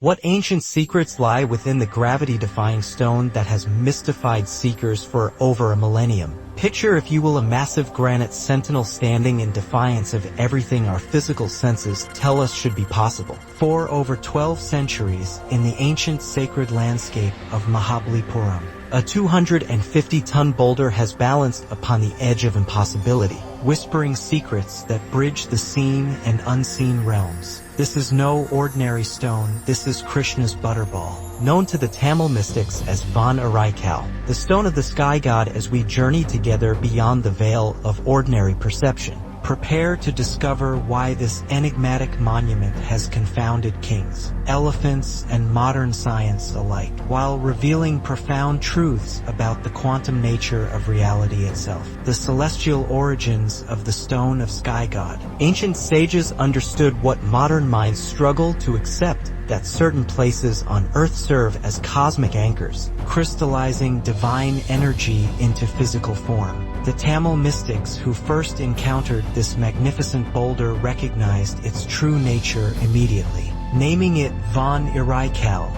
What ancient secrets lie within the gravity-defying stone that has mystified seekers for over a millennium? Picture, if you will, a massive granite sentinel standing in defiance of everything our physical senses tell us should be possible. For over 12 centuries, in the ancient sacred landscape of Mahabalipuram, a 250-ton boulder has balanced upon the edge of impossibility, whispering secrets that bridge the seen and unseen realms. This is no ordinary stone, this is Krishna's Butterball, known to the Tamil mystics as Van Araikal, the stone of the sky god. As we journey together beyond the veil of ordinary perception, prepare to discover why this enigmatic monument has confounded kings, elephants, and modern science alike, while revealing profound truths about the quantum nature of reality itself. The celestial origins of the stone of sky god. Ancient sages understood what modern minds struggle to accept, that certain places on Earth serve as cosmic anchors, crystallizing divine energy into physical form. The Tamil mystics who first encountered this magnificent boulder recognized its true nature immediately, naming it Van Araikal,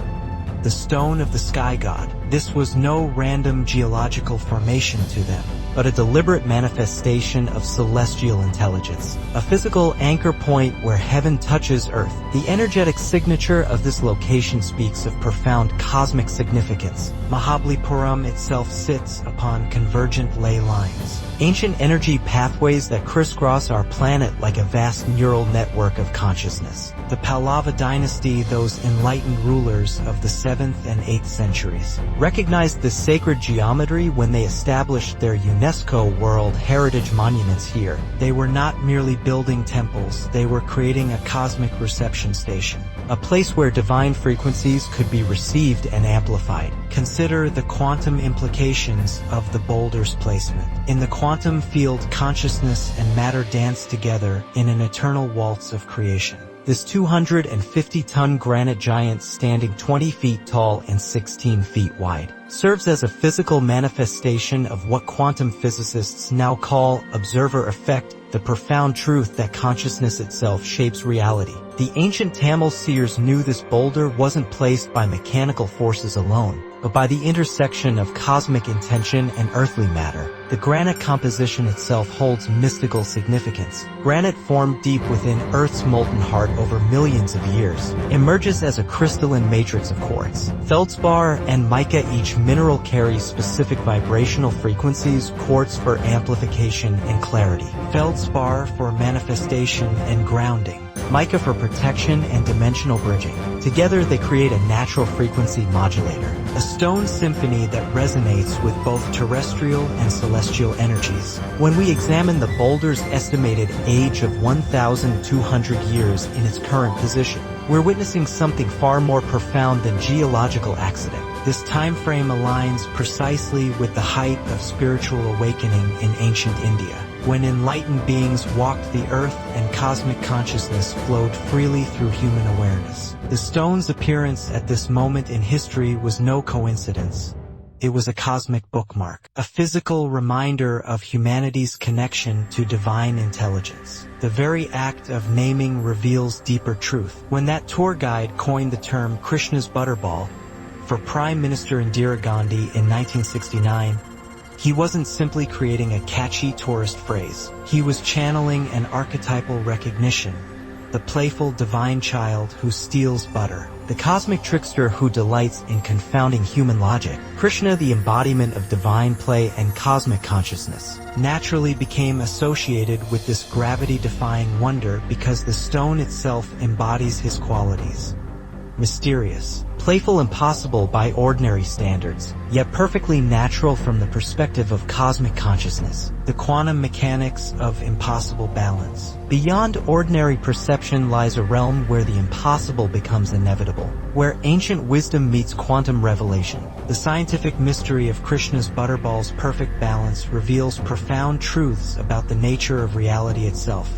the stone of the sky god. This was no random geological formation to them, but a deliberate manifestation of celestial intelligence, a physical anchor point where heaven touches earth. The energetic signature of this location speaks of profound cosmic significance. Mahabalipuram itself sits upon convergent ley lines, ancient energy pathways that crisscross our planet like a vast neural network of consciousness. The Pallava dynasty, those enlightened rulers of the 7th and 8th centuries, recognized this sacred geometry when they established their UNESCO World Heritage Monuments here. They were not merely building temples, they were creating a cosmic reception station, a place where divine frequencies could be received and amplified. Consider the quantum implications of the boulder's placement. In the quantum field, consciousness and matter dance together in an eternal waltz of creation. This 250-ton granite giant, standing 20 feet tall and 16 feet wide, serves as a physical manifestation of what quantum physicists now call observer effect, the profound truth that consciousness itself shapes reality. The ancient Tamil seers knew this boulder wasn't placed by mechanical forces alone, but by the intersection of cosmic intention and earthly matter. The granite composition itself holds mystical significance. Granite, formed deep within Earth's molten heart over millions of years, emerges as a crystalline matrix of quartz, feldspar, and mica. Each mineral carries specific vibrational frequencies: quartz for amplification and clarity, feldspar for manifestation and grounding, mica for protection and dimensional bridging. Together they create a natural frequency modulator, a stone symphony that resonates with both terrestrial and celestial energies. When we examine the boulder's estimated age of 1,200 years in its current position, we're witnessing something far more profound than geological accident. This time frame aligns precisely with the height of spiritual awakening in ancient India, when enlightened beings walked the earth and cosmic consciousness flowed freely through human awareness. The stone's appearance at this moment in history was no coincidence. It was a cosmic bookmark, a physical reminder of humanity's connection to divine intelligence. The very act of naming reveals deeper truth. When that tour guide coined the term Krishna's Butterball for Prime Minister Indira Gandhi in 1969, he wasn't simply creating a catchy tourist phrase. He was channeling an archetypal recognition: the playful divine child who steals butter, the cosmic trickster who delights in confounding human logic. Krishna, the embodiment of divine play and cosmic consciousness, naturally became associated with this gravity-defying wonder because the stone itself embodies his qualities. Mysterious, playful, impossible by ordinary standards, yet perfectly natural from the perspective of cosmic consciousness. The quantum mechanics of impossible balance. Beyond ordinary perception lies a realm where the impossible becomes inevitable, where ancient wisdom meets quantum revelation. The scientific mystery of Krishna's Butterball's perfect balance reveals profound truths about the nature of reality itself.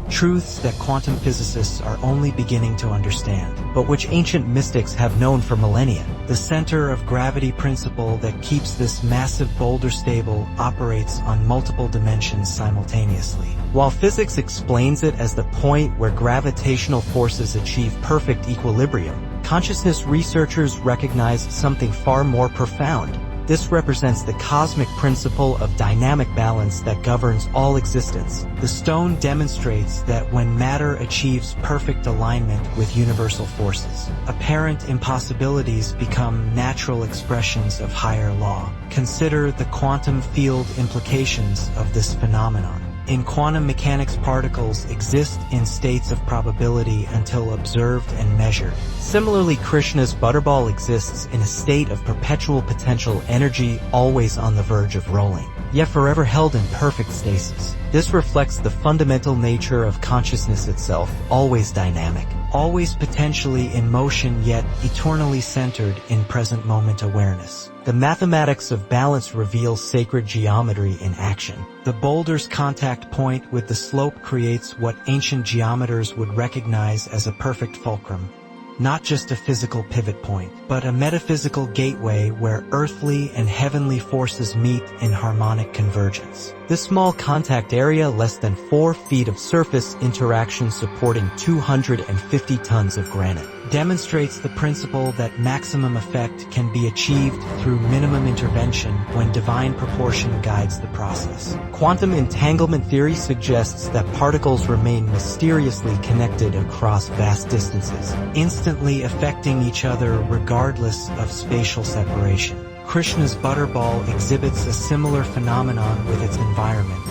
Truths that quantum physicists are only beginning to understand, but which ancient mystics have known for millennia. The center of gravity principle that keeps this massive boulder stable operates on multiple dimensions simultaneously. While physics explains it as the point where gravitational forces achieve perfect equilibrium, consciousness researchers recognize something far more profound. This represents the cosmic principle of dynamic balance that governs all existence. The stone demonstrates that when matter achieves perfect alignment with universal forces, apparent impossibilities become natural expressions of higher law. Consider the quantum field implications of this phenomenon. In quantum mechanics, particles exist in states of probability until observed and measured. Similarly, Krishna's Butterball exists in a state of perpetual potential energy, always on the verge of rolling, yet forever held in perfect stasis. This reflects the fundamental nature of consciousness itself, always dynamic, always potentially in motion, yet eternally centered in present moment awareness. The mathematics of balance reveals sacred geometry in action. The boulder's contact point with the slope creates what ancient geometers would recognize as a perfect fulcrum. Not just a physical pivot point, but a metaphysical gateway where earthly and heavenly forces meet in harmonic convergence. This small contact area, less than 4 feet of surface interaction supporting 250 tons of granite, demonstrates the principle that maximum effect can be achieved through minimum intervention when divine proportion guides the process. Quantum entanglement theory suggests that particles remain mysteriously connected across vast distances, instantly affecting each other regardless of spatial separation. Krishna's Butterball exhibits a similar phenomenon with its environment.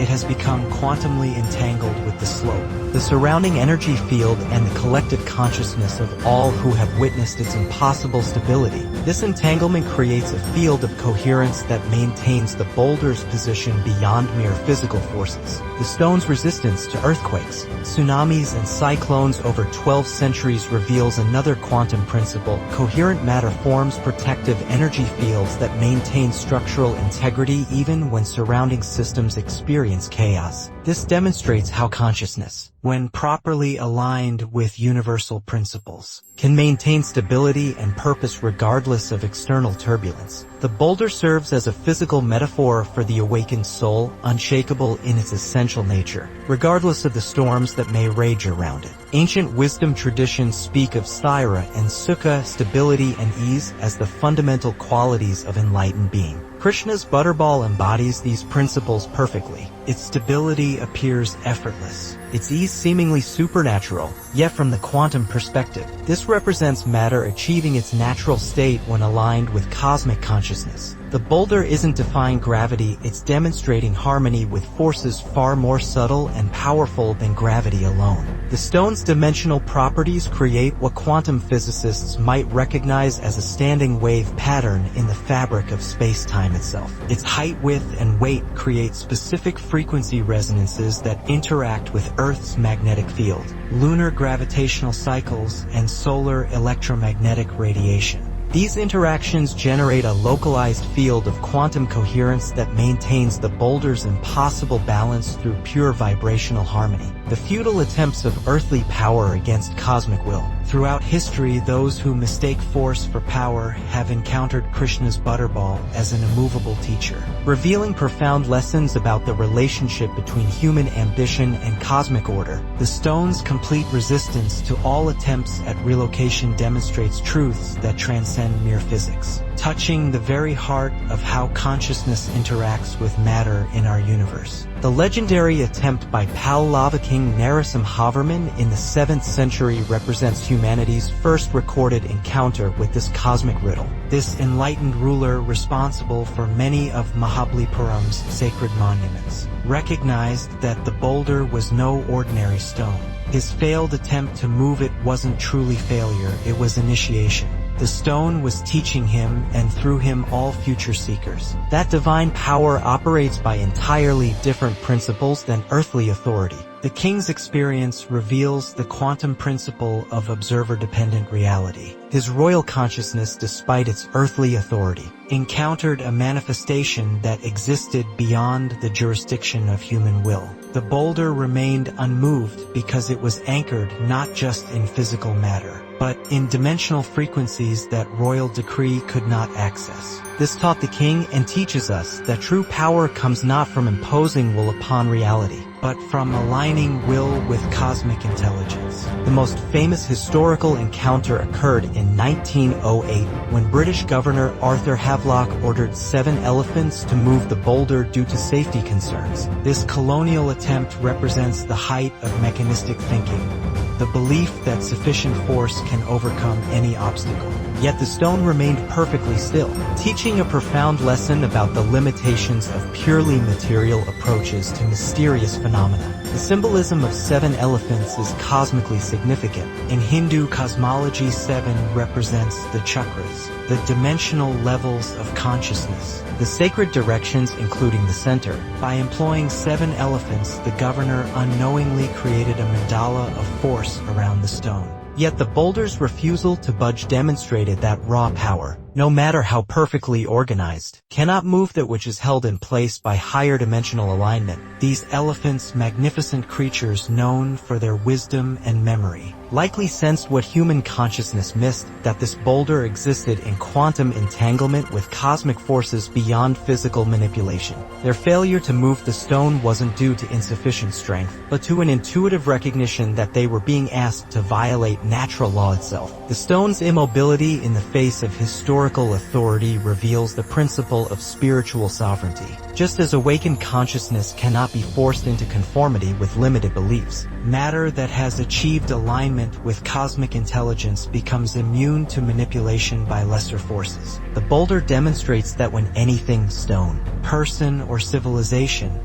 It has become quantumly entangled with the slope, the surrounding energy field, and the collective consciousness of all who have witnessed its impossible stability. This entanglement creates a field of coherence that maintains the boulder's position beyond mere physical forces. The stone's resistance to earthquakes, tsunamis, and cyclones over 12 centuries reveals another quantum principle. Coherent matter forms protective energy fields that maintain structural integrity even when surrounding systems experience chaos. This demonstrates how consciousness, when properly aligned with universal principles, can maintain stability and purpose regardless of external turbulence. The boulder serves as a physical metaphor for the awakened soul, unshakable in its essential nature, regardless of the storms that may rage around it. Ancient wisdom traditions speak of sthira and sukha, stability and ease, as the fundamental qualities of enlightened being. Krishna's Butterball embodies these principles perfectly. Its stability appears effortless, its ease seemingly supernatural, yet from the quantum perspective, this represents matter achieving its natural state when aligned with cosmic consciousness. The boulder isn't defying gravity, it's demonstrating harmony with forces far more subtle and powerful than gravity alone. The stone's dimensional properties create what quantum physicists might recognize as a standing wave pattern in the fabric of space-time itself. Its height, width, and weight create specific frequency resonances that interact with Earth's magnetic field, lunar gravitational cycles, and solar electromagnetic radiation. These interactions generate a localized field of quantum coherence that maintains the boulder's impossible balance through pure vibrational harmony. The futile attempts of earthly power against cosmic will. Throughout history, those who mistake force for power have encountered Krishna's Butterball as an immovable teacher, revealing profound lessons about the relationship between human ambition and cosmic order. The stone's complete resistance to all attempts at relocation demonstrates truths that transcend mere physics, touching the very heart of how consciousness interacts with matter in our universe. The legendary attempt by Pallava king Narasimhavarman in the 7th century represents humanity's first recorded encounter with this cosmic riddle. This enlightened ruler, responsible for many of Mahabalipuram's sacred monuments, recognized that the boulder was no ordinary stone. His failed attempt to move it wasn't truly failure, it was initiation. The stone was teaching him, and through him all future seekers, that divine power operates by entirely different principles than earthly authority. The king's experience reveals the quantum principle of observer-dependent reality. His royal consciousness, despite its earthly authority, encountered a manifestation that existed beyond the jurisdiction of human will. The boulder remained unmoved because it was anchored not just in physical matter, but in dimensional frequencies that royal decree could not access. This taught the king and teaches us that true power comes not from imposing will upon reality, but from aligning will with cosmic intelligence. The most famous historical encounter occurred in 1908 when British Governor Arthur Havelock ordered 7 elephants to move the boulder due to safety concerns. This colonial attempt represents the height of mechanistic thinking, the belief that sufficient force can overcome any obstacle. Yet the stone remained perfectly still, teaching a profound lesson about the limitations of purely material approaches to mysterious phenomena. The symbolism of 7 elephants is cosmically significant. In Hindu cosmology, 7 represents the chakras, the dimensional levels of consciousness, the sacred directions including the center. By employing 7 elephants, the governor unknowingly created a mandala of force around the stone. Yet the boulder's refusal to budge demonstrated that raw power, no matter how perfectly organized, cannot move that which is held in place by higher dimensional alignment. These elephants, magnificent creatures known for their wisdom and memory, likely sensed what human consciousness missed, that this boulder existed in quantum entanglement with cosmic forces beyond physical manipulation. Their failure to move the stone wasn't due to insufficient strength, but to an intuitive recognition that they were being asked to violate natural law itself. The stone's immobility in the face of historical authority reveals the principle of spiritual sovereignty. Just as awakened consciousness cannot be forced into conformity with limited beliefs, matter that has achieved alignment with cosmic intelligence becomes immune to manipulation by lesser forces. The boulder demonstrates that when anything, stone, person, or civilization,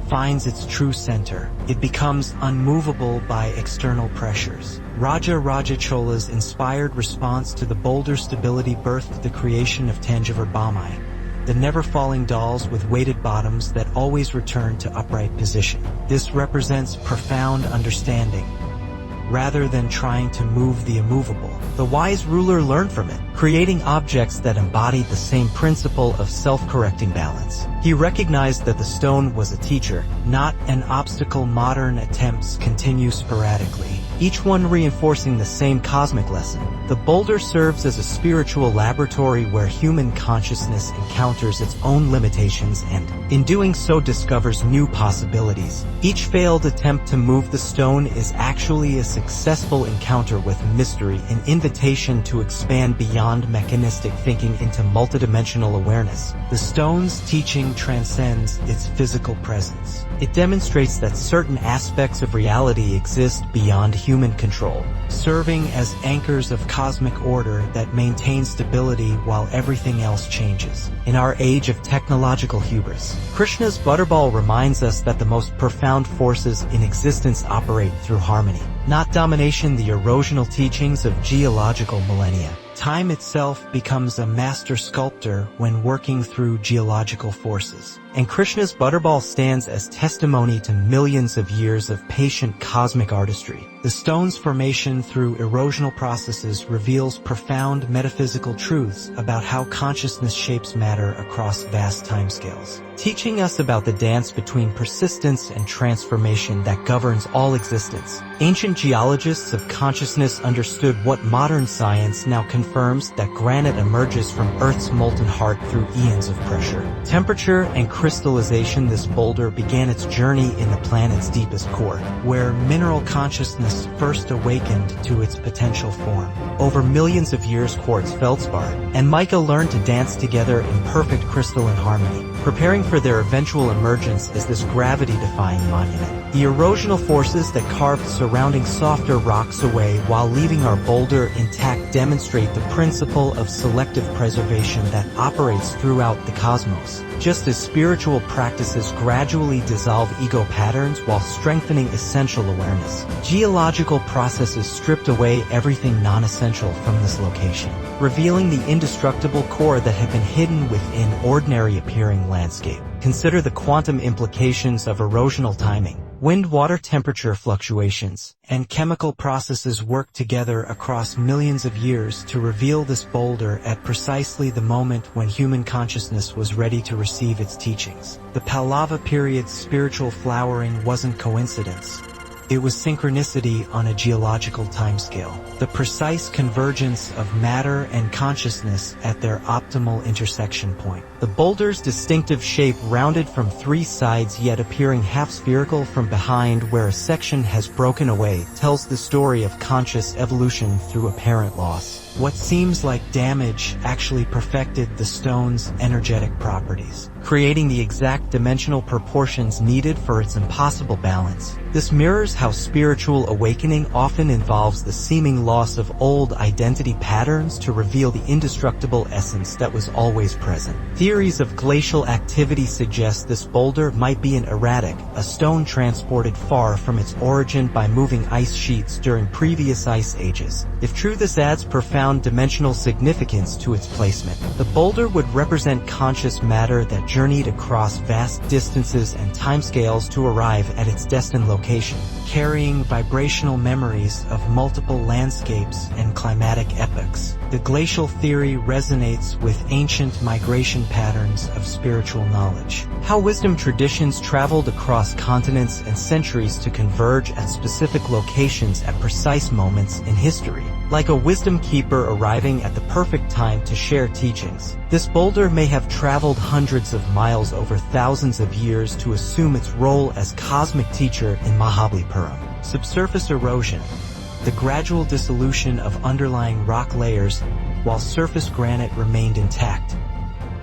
finds its true center, it becomes unmovable by external pressures. Raja Chola's inspired response to the boulder's stability birthed the creation of Tanjavur Bamai, the never-falling dolls with weighted bottoms that always return to upright position. This represents profound understanding. Rather than trying to move the immovable, the wise ruler learned from it, creating objects that embodied the same principle of self-correcting balance. He recognized that the stone was a teacher, not an obstacle. Modern attempts continue sporadically, each one reinforcing the same cosmic lesson. The boulder serves as a spiritual laboratory where human consciousness encounters its own limitations and, in doing so, discovers new possibilities. Each failed attempt to move the stone is actually a successful encounter with mystery, an invitation to expand beyond mechanistic thinking into multidimensional awareness. The stone's teaching transcends its physical presence. It demonstrates that certain aspects of reality exist beyond human control, serving as anchors of cosmic order that maintain stability while everything else changes. In our age of technological hubris, Krishna's Butterball reminds us that the most profound forces in existence operate through harmony, not domination. The erosional teachings of geological millennia. Time itself becomes a master sculptor when working through geological forces. And Krishna's Butterball stands as testimony to millions of years of patient cosmic artistry. The stone's formation through erosional processes reveals profound metaphysical truths about how consciousness shapes matter across vast timescales, teaching us about the dance between persistence and transformation that governs all existence. Ancient geologists of consciousness understood what modern science now confirms, that granite emerges from Earth's molten heart through eons of pressure, temperature, and crystallization. This boulder began its journey in the planet's deepest core, where mineral consciousness first awakened to its potential form. Over millions of years, quartz, feldspar, and mica learned to dance together in perfect crystalline harmony, preparing for their eventual emergence as this gravity-defying monument. The erosional forces that carved surrounding softer rocks away while leaving our boulder intact demonstrate the principle of selective preservation that operates throughout the cosmos. Just as spiritual practices gradually dissolve ego patterns while strengthening essential awareness, geological processes stripped away everything non-essential from this location, revealing the indestructible core that had been hidden within ordinary appearing landscape. Consider the quantum implications of erosional timing. Wind, water temperature fluctuations, and chemical processes work together across millions of years to reveal this boulder at precisely the moment when human consciousness was ready to receive its teachings. The Pallava period's spiritual flowering wasn't coincidence. It was synchronicity on a geological timescale, the precise convergence of matter and consciousness at their optimal intersection point. The boulder's distinctive shape, rounded from three sides yet appearing half-spherical from behind where a section has broken away, tells the story of conscious evolution through apparent loss. What seems like damage actually perfected the stone's energetic properties, creating the exact dimensional proportions needed for its impossible balance. This mirrors how spiritual awakening often involves the seeming loss of old identity patterns to reveal the indestructible essence that was always present. Theories of glacial activity suggest this boulder might be an erratic, a stone transported far from its origin by moving ice sheets during previous ice ages. If true, this adds profound dimensional significance to its placement. The boulder would represent conscious matter that journeyed across vast distances and timescales to arrive at its destined location, carrying vibrational memories of multiple landscapes and climatic epochs. The glacial theory resonates with ancient migration patterns of spiritual knowledge. How wisdom traditions traveled across continents and centuries to converge at specific locations at precise moments in history. Like a wisdom keeper arriving at the perfect time to share teachings, this boulder may have traveled hundreds of miles over thousands of years to assume its role as cosmic teacher in Mahabalipuram. Subsurface erosion, the gradual dissolution of underlying rock layers while surface granite remained intact,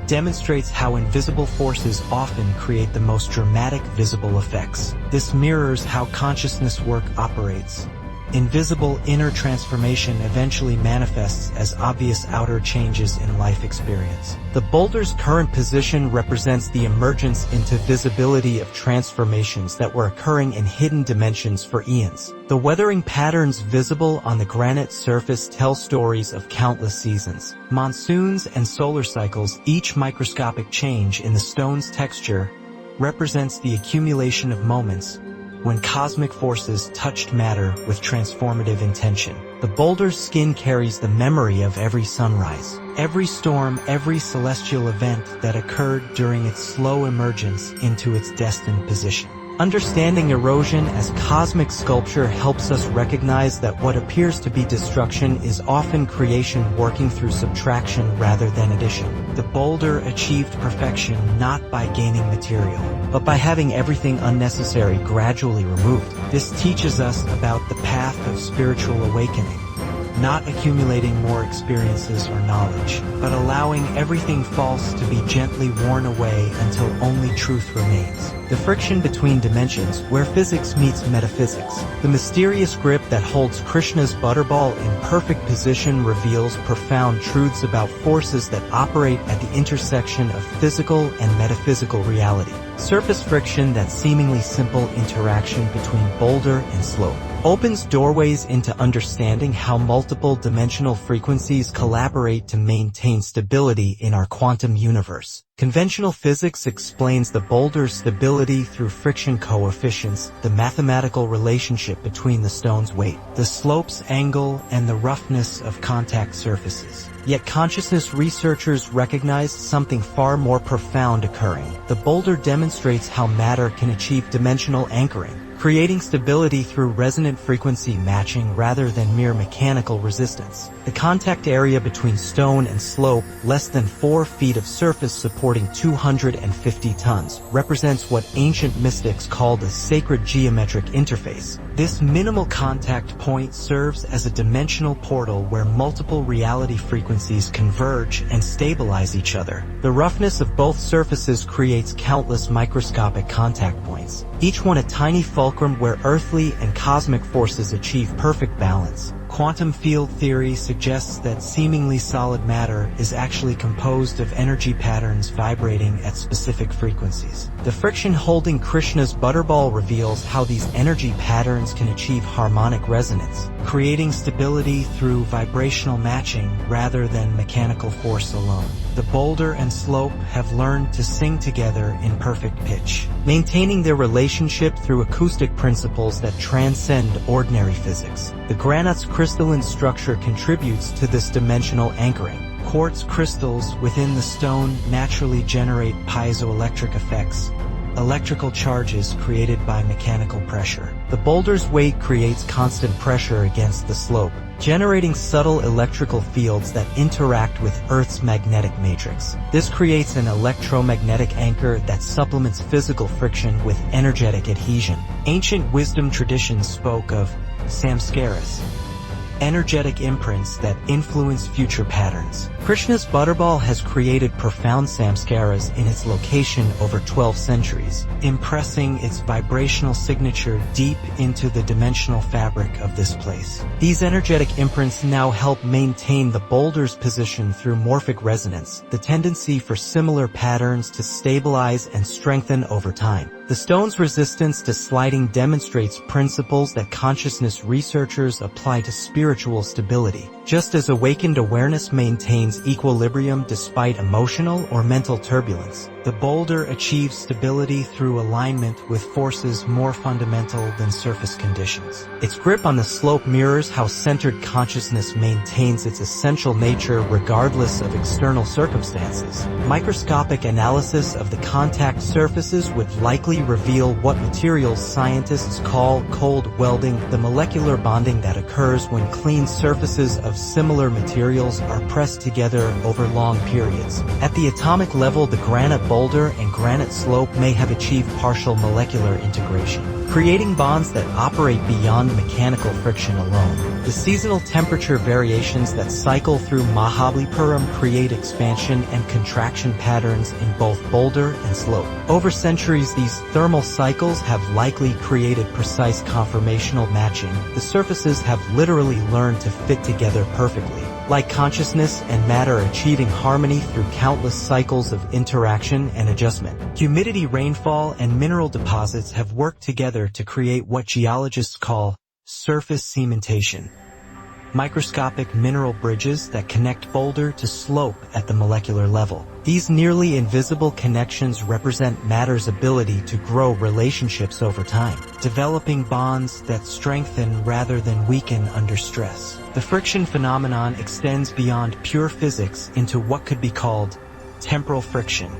demonstrates how invisible forces often create the most dramatic visible effects. This mirrors how consciousness work operates. Invisible inner transformation eventually manifests as obvious outer changes in life experience. The boulder's current position represents the emergence into visibility of transformations that were occurring in hidden dimensions for eons. The weathering patterns visible on the granite surface tell stories of countless seasons, monsoons, and solar cycles. Each microscopic change in the stone's texture represents the accumulation of moments when cosmic forces touched matter with transformative intention. The boulder's skin carries the memory of every sunrise, every storm, every celestial event that occurred during its slow emergence into its destined position. Understanding erosion as cosmic sculpture helps us recognize that what appears to be destruction is often creation working through subtraction rather than addition. The boulder achieved perfection not by gaining material, but by having everything unnecessary gradually removed. This teaches us about the path of spiritual awakening, not accumulating more experiences or knowledge, but allowing everything false to be gently worn away until only truth remains. The friction between dimensions, where physics meets metaphysics. The mysterious grip that holds Krishna's Butterball in perfect position reveals profound truths about forces that operate at the intersection of physical and metaphysical reality. Surface friction, that seemingly simple interaction between boulder and slope, opens doorways into understanding how multiple dimensional frequencies collaborate to maintain stability in our quantum universe. Conventional physics explains the boulder's stability through friction coefficients, the mathematical relationship between the stone's weight, the slope's angle, and the roughness of contact surfaces. Yet consciousness researchers recognized something far more profound occurring. The boulder demonstrates how matter can achieve dimensional anchoring, creating stability through resonant frequency matching rather than mere mechanical resistance. The contact area between stone and slope, less than 4 feet of surface supporting 250 tons, represents what ancient mystics called a sacred geometric interface. This minimal contact point serves as a dimensional portal where multiple reality frequencies converge and stabilize each other. The roughness of both surfaces creates countless microscopic contact points, each one a tiny fulcrum where earthly and cosmic forces achieve perfect balance. Quantum field theory suggests that seemingly solid matter is actually composed of energy patterns vibrating at specific frequencies. The friction holding Krishna's Butterball reveals how these energy patterns can achieve harmonic resonance, creating stability through vibrational matching rather than mechanical force alone. The boulder and slope have learned to sing together in perfect pitch, maintaining their relationship through acoustic principles that transcend ordinary physics. The granite's crystalline structure contributes to this dimensional anchoring. Quartz crystals within the stone naturally generate piezoelectric effects, electrical charges created by mechanical pressure. The boulder's weight creates constant pressure against the slope, generating subtle electrical fields that interact with Earth's magnetic matrix. This creates an electromagnetic anchor that supplements physical friction with energetic adhesion. Ancient wisdom traditions spoke of samskaras, energetic imprints that influence future patterns. Krishna's Butterball has created profound samskaras in its location over 12 centuries, impressing its vibrational signature deep into the dimensional fabric of this place. These energetic imprints now help maintain the boulder's position through morphic resonance, the tendency for similar patterns to stabilize and strengthen over time. The stone's resistance to sliding demonstrates principles that consciousness researchers apply to spiritual stability. Just as awakened awareness maintains equilibrium despite emotional or mental turbulence, the boulder achieves stability through alignment with forces more fundamental than surface conditions. Its grip on the slope mirrors how centered consciousness maintains its essential nature regardless of external circumstances. Microscopic analysis of the contact surfaces would likely reveal what materials scientists call cold welding, the molecular bonding that occurs when clean surfaces of similar materials are pressed together over long periods. At the atomic level, the granite boulder and granite slope may have achieved partial molecular integration, creating bonds that operate beyond mechanical friction alone. The seasonal temperature variations that cycle through Mahabalipuram create expansion and contraction patterns in both boulder and slope. Over centuries, these thermal cycles have likely created precise conformational matching. The surfaces have literally learned to fit together perfectly, like consciousness and matter achieving harmony through countless cycles of interaction and adjustment. Humidity, rainfall, and mineral deposits have worked together to create what geologists call surface cementation, microscopic mineral bridges that connect boulder to slope at the molecular level. These nearly invisible connections represent matter's ability to grow relationships over time, developing bonds that strengthen rather than weaken under stress. The friction phenomenon extends beyond pure physics into what could be called temporal friction,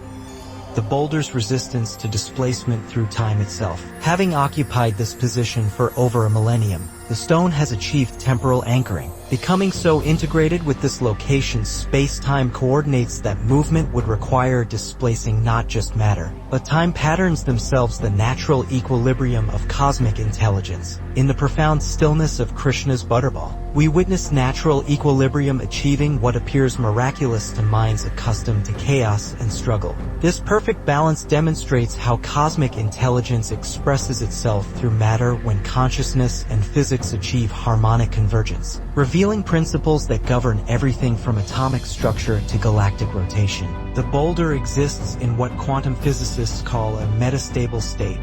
the boulder's resistance to displacement through time itself. Having occupied this position for over a millennium, the stone has achieved temporal anchoring, becoming so integrated with this location's space-time coordinates that movement would require displacing not just matter, but time patterns themselves, the natural equilibrium of cosmic intelligence. In the profound stillness of Krishna's Butterball, we witness natural equilibrium achieving what appears miraculous to minds accustomed to chaos and struggle. This perfect balance demonstrates how cosmic intelligence expresses itself through matter when consciousness and physics achieve harmonic convergence, revealing principles that govern everything from atomic structure to galactic rotation. The boulder exists in what quantum physicists call a metastable state,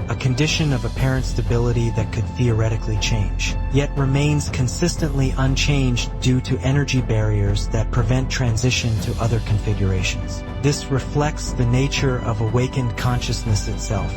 a condition of apparent stability that could theoretically change, yet remains consistently unchanged due to energy barriers that prevent transition to other configurations. This reflects the nature of awakened consciousness itself,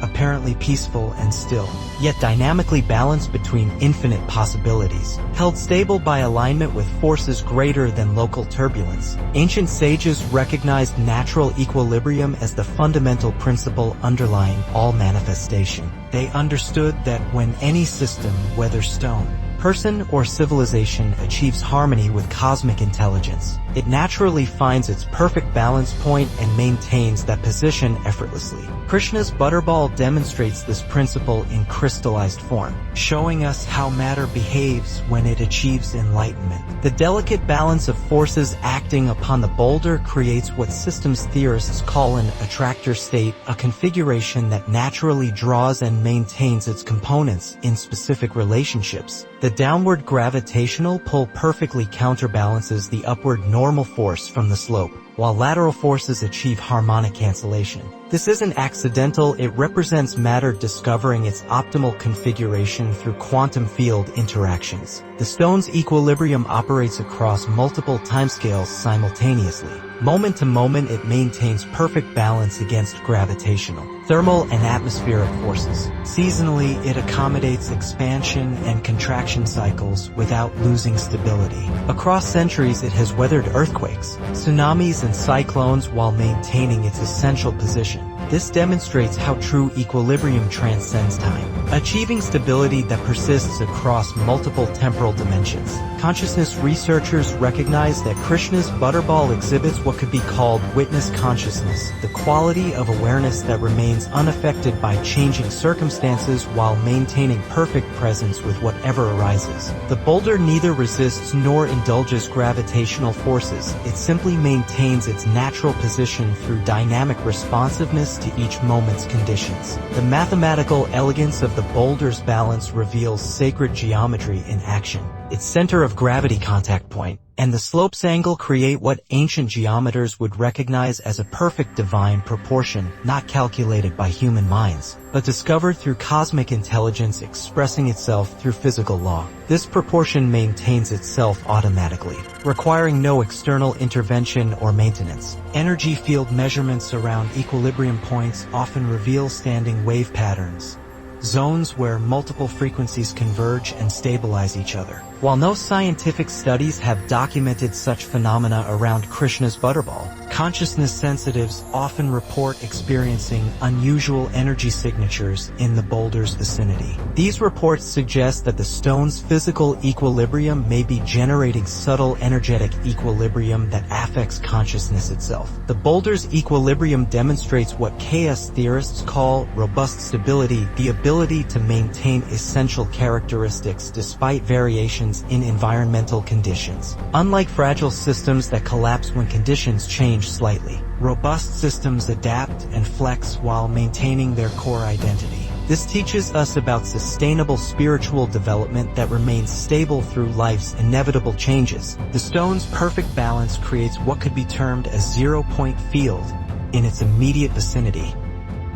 apparently peaceful and still, yet dynamically balanced between infinite possibilities, held stable by alignment with forces greater than local turbulence. Ancient sages recognized natural equilibrium as the fundamental principle underlying all manifestation. They understood that when any system, whether stone, person, or civilization, achieves harmony with cosmic intelligence, it naturally finds its perfect balance point and maintains that position effortlessly. Krishna's Butterball demonstrates this principle in crystallized form, showing us how matter behaves when it achieves enlightenment. The delicate balance of forces acting upon the boulder creates what systems theorists call an attractor state, a configuration that naturally draws and maintains its components in specific relationships. The downward gravitational pull perfectly counterbalances the upward normal force from the slope, while lateral forces achieve harmonic cancellation. This isn't accidental, it represents matter discovering its optimal configuration through quantum field interactions. The stone's equilibrium operates across multiple timescales simultaneously. Moment to moment, it maintains perfect balance against gravitational, thermal, and atmospheric forces. Seasonally, it accommodates expansion and contraction cycles without losing stability. Across centuries, it has weathered earthquakes, tsunamis, and cyclones while maintaining its essential position. This demonstrates how true equilibrium transcends time, achieving stability that persists across multiple temporal dimensions. Consciousness researchers recognize that Krishna's Butterball exhibits what could be called witness consciousness, the quality of awareness that remains unaffected by changing circumstances while maintaining perfect presence with whatever arises. The boulder neither resists nor indulges gravitational forces, it simply maintains its natural position through dynamic responsiveness to each moment's conditions. The mathematical elegance of the boulder's balance reveals sacred geometry in action. Its center of gravity contact point and the slope's angle create what ancient geometers would recognize as a perfect divine proportion, not calculated by human minds, but discovered through cosmic intelligence expressing itself through physical law. This proportion maintains itself automatically, requiring no external intervention or maintenance. Energy field measurements around equilibrium points often reveal standing wave patterns, zones where multiple frequencies converge and stabilize each other. While no scientific studies have documented such phenomena around Krishna's Butterball, consciousness sensitives often report experiencing unusual energy signatures in the boulder's vicinity. These reports suggest that the stone's physical equilibrium may be generating subtle energetic equilibrium that affects consciousness itself. The boulder's equilibrium demonstrates what chaos theorists call robust stability, the ability to maintain essential characteristics despite variations in environmental conditions. Unlike fragile systems that collapse when conditions change slightly, robust systems adapt and flex while maintaining their core identity. This teaches us about sustainable spiritual development that remains stable through life's inevitable changes. The stone's perfect balance creates what could be termed a zero-point field in its immediate vicinity,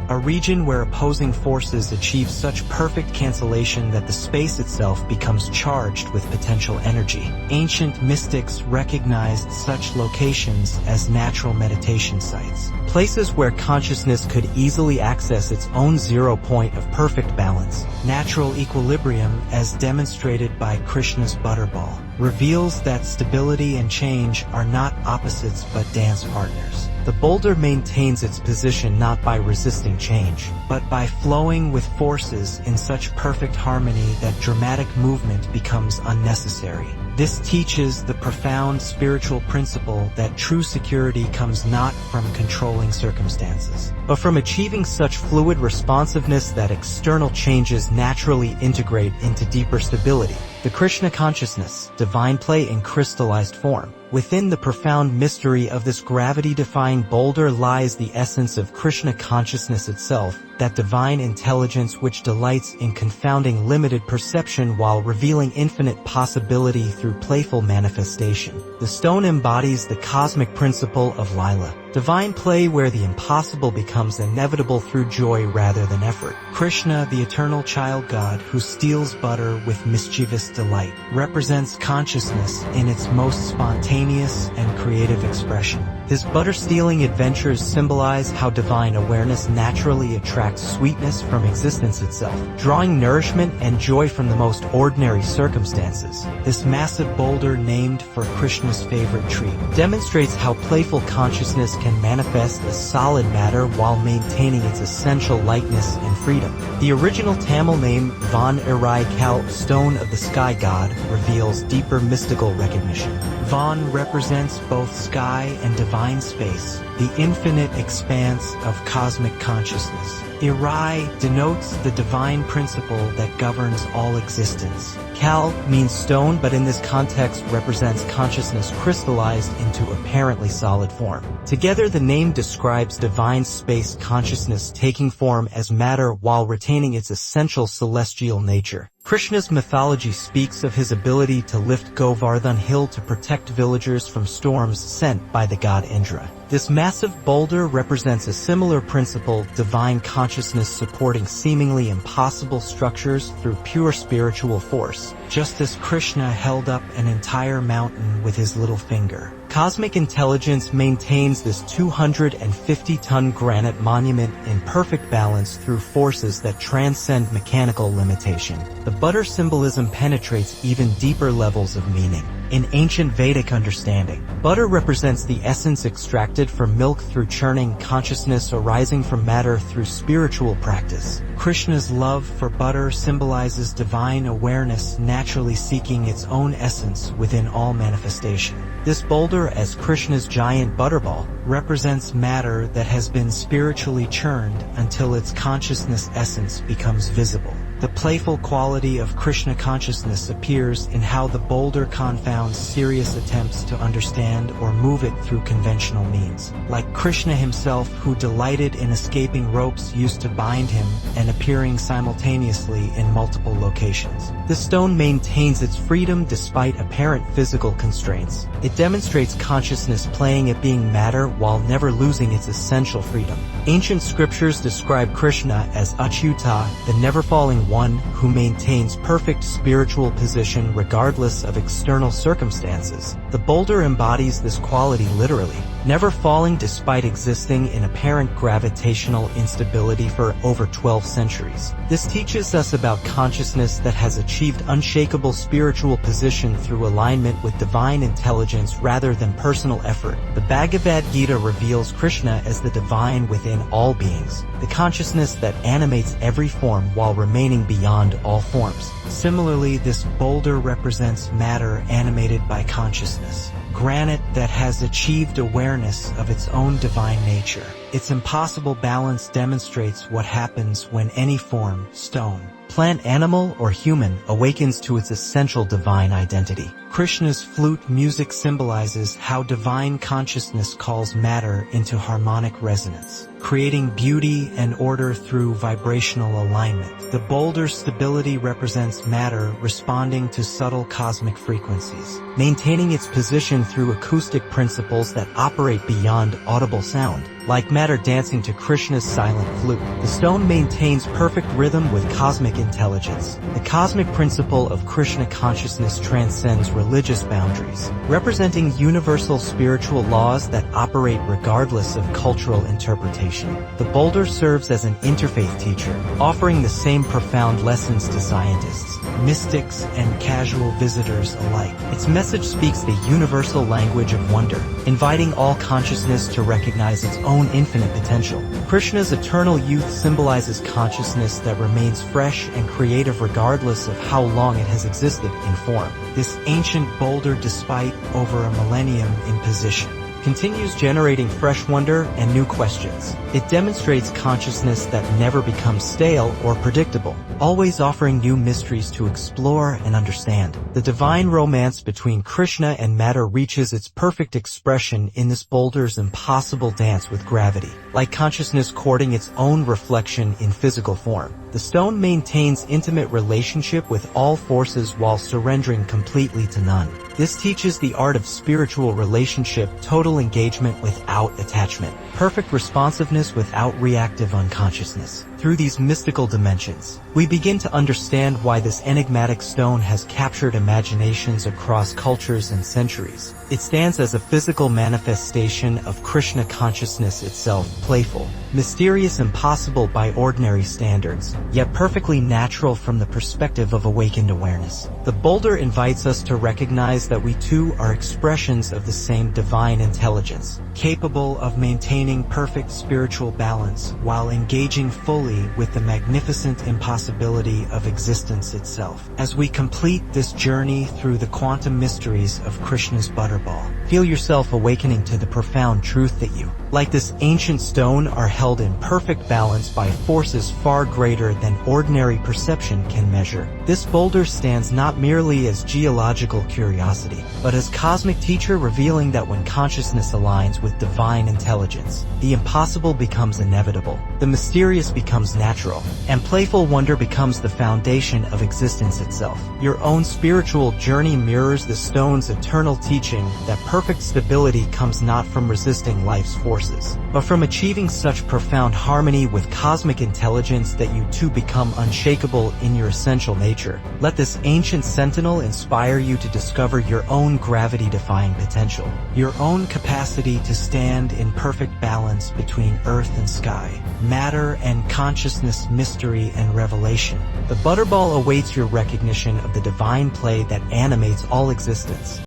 a region where opposing forces achieve such perfect cancellation that the space itself becomes charged with potential energy. Ancient mystics recognized such locations as natural meditation sites, places where consciousness could easily access its own zero point of perfect balance. Natural equilibrium, as demonstrated by Krishna's Butterball, reveals that stability and change are not opposites but dance partners. The boulder maintains its position not by resisting change, but by flowing with forces in such perfect harmony that dramatic movement becomes unnecessary. This teaches the profound spiritual principle that true security comes not from controlling circumstances, but from achieving such fluid responsiveness that external changes naturally integrate into deeper stability. The Krishna consciousness, divine play in crystallized form. Within the profound mystery of this gravity-defying boulder lies the essence of Krishna consciousness itself, that divine intelligence which delights in confounding limited perception while revealing infinite possibility through playful manifestation. The stone embodies the cosmic principle of Lila, divine play where the impossible becomes inevitable through joy rather than effort. Krishna, the eternal child god who steals butter with mischievous delight, represents consciousness in its most spontaneous and creative expression. His butter-stealing adventures symbolize how divine awareness naturally attracts sweetness from existence itself, drawing nourishment and joy from the most ordinary circumstances. This massive boulder, named for Krishna's favorite tree, demonstrates how playful consciousness can manifest as solid matter while maintaining its essential lightness and freedom. The original Tamil name Van Irai Kal, stone of the sky god, reveals deeper mystical recognition. Van represents both sky and divine space, the infinite expanse of cosmic consciousness. Irai denotes the divine principle that governs all existence. Kal means stone, but in this context represents consciousness crystallized into apparently solid form. Together, the name describes divine space consciousness taking form as matter while retaining its essential celestial nature. Krishna's mythology speaks of his ability to lift Govardhan Hill to protect villagers from storms sent by the god Indra. This massive boulder represents a similar principle, divine consciousness supporting seemingly impossible structures through pure spiritual force, just as Krishna held up an entire mountain with his little finger. Cosmic intelligence maintains this 250-ton granite monument in perfect balance through forces that transcend mechanical limitation. The butter symbolism penetrates even deeper levels of meaning. In ancient Vedic understanding, butter represents the essence extracted from milk through churning, consciousness arising from matter through spiritual practice. Krishna's love for butter symbolizes divine awareness naturally seeking its own essence within all manifestation. This boulder, as Krishna's giant butterball, represents matter that has been spiritually churned until its consciousness essence becomes visible. The playful quality of Krishna consciousness appears in how the boulder confounds serious attempts to understand or move it through conventional means. Like Krishna himself, who delighted in escaping ropes used to bind him and appearing simultaneously in multiple locations. The stone maintains its freedom despite apparent physical constraints. It demonstrates consciousness playing at being matter while never losing its essential freedom. Ancient scriptures describe Krishna as Achyuta, the never-falling one who maintains perfect spiritual position regardless of external circumstances. The boulder embodies this quality literally, never falling despite existing in apparent gravitational instability for over 12 centuries. This teaches us about consciousness that has achieved unshakable spiritual position through alignment with divine intelligence rather than personal effort. The Bhagavad Gita reveals Krishna as the divine within all beings, the consciousness that animates every form while remaining beyond all forms. Similarly, this boulder represents matter animated by consciousness, granite that has achieved awareness of its own divine nature. Its impossible balance demonstrates what happens when any form, stone, plant, animal, or human, awakens to its essential divine identity. Krishna's flute music symbolizes how divine consciousness calls matter into harmonic resonance, creating beauty and order through vibrational alignment. The boulder's stability represents matter responding to subtle cosmic frequencies, maintaining its position through acoustic principles that operate beyond audible sound. Like matter dancing to Krishna's silent flute, the stone maintains perfect rhythm with cosmic intelligence. The cosmic principle of Krishna consciousness transcends religious boundaries, representing universal spiritual laws that operate regardless of cultural interpretation. The boulder serves as an interfaith teacher, offering the same profound lessons to scientists, mystics, and casual visitors alike. Its message speaks the universal language of wonder, inviting all consciousness to recognize its own infinite potential. Krishna's eternal youth symbolizes consciousness that remains fresh and creative regardless of how long it has existed in form. This ancient boulder, despite over a millennium in position, continues generating fresh wonder and new questions. It demonstrates consciousness that never becomes stale or predictable, always offering new mysteries to explore and understand. The divine romance between Krishna and matter reaches its perfect expression in this boulder's impossible dance with gravity. Like consciousness courting its own reflection in physical form, the stone maintains intimate relationship with all forces while surrendering completely to none. This teaches the art of spiritual relationship, total engagement without attachment, perfect responsiveness without reactive unconsciousness. Through these mystical dimensions, we begin to understand why this enigmatic stone has captured imaginations across cultures and centuries. It stands as a physical manifestation of Krishna consciousness itself, playful, mysterious, impossible by ordinary standards, yet perfectly natural from the perspective of awakened awareness. The boulder invites us to recognize that we too are expressions of the same divine intelligence, capable of maintaining perfect spiritual balance while engaging fully with the magnificent impossibility of existence itself. As we complete this journey through the quantum mysteries of Krishna's Butterball, feel yourself awakening to the profound truth that you, like this ancient stone, are held in perfect balance by forces far greater than ordinary perception can measure. This boulder stands not merely as geological curiosity, but as cosmic teacher, revealing that when consciousness aligns with divine intelligence, the impossible becomes inevitable, the mysterious becomes natural, and playful wonder becomes the foundation of existence itself. Your own spiritual journey mirrors the stone's eternal teaching that perfect stability comes not from resisting life's forces, but from achieving such profound harmony with cosmic intelligence that you too become unshakable in your essential nature. Let this ancient sentinel inspire you to discover your own gravity-defying potential, your own capacity to stand in perfect balance between earth and sky, matter and consciousness, mystery and revelation. The Butterball awaits your recognition of the divine play that animates all existence.